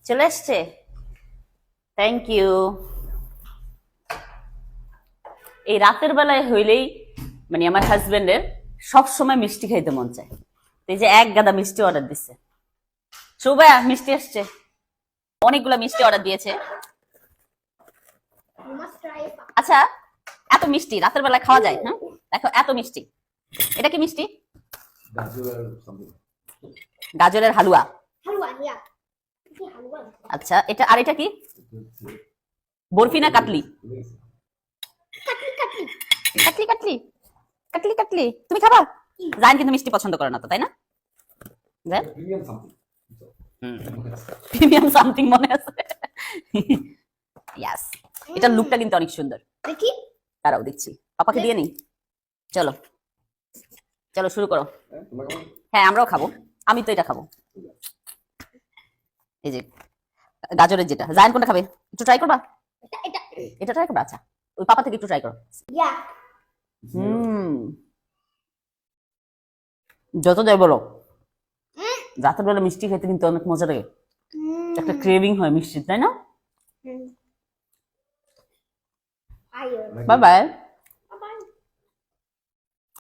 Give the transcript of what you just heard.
চলে এসছে। Thank you. এই রাতের বেলায় হইলেই মানে আমার হাজবেন্ডের সব সময় মিষ্টি খাইতে মন চায়। এই যে এক গাদা মিষ্টি অর্ডার দিচ্ছে। শুভা মিষ্টি আসছে, অনেকগুলো মিষ্টি অর্ডার দিয়েছে। আচ্ছা, এত মিষ্টি রাতের বেলায় খাওয়া যায়? হ্যাঁ দেখো এত মিষ্টি। এটা কি মিষ্টি? গাজরের হালুয়া। আচ্ছা, এটা আর এটা কি? বরফি না কাটলি? কাটলি কাটলি কাটলি কাটলি তুমি খাবা? জান কিন্তু মিষ্টি পছন্দ করে না তো, তাই না? প্রিমিয়াম সামথিং মনে আছে। ইয়াস, এটার লুকটা কিন্তু অনেক সুন্দর। দেখি দাঁড়াও দিচ্ছি, পাপাকে দিয়ে নি। চলো চলো শুরু করো। হ্যাঁ আমরাও খাবো, আমি তো এটা খাবো। এই যে গাজরের যেটা, জায়ান কোনটা খাবে? একটু ট্রাই করবা? এটা ট্রাই করবা? আচ্ছা ওই পাপা থেকে একটু ট্রাই করো। যত যাই বলো, রাতের বেলা মিষ্টি খেতে কিন্তু অনেক মজা লাগে। একটা ক্রেভিং হয় মিষ্টি, তাই না? Bye bye.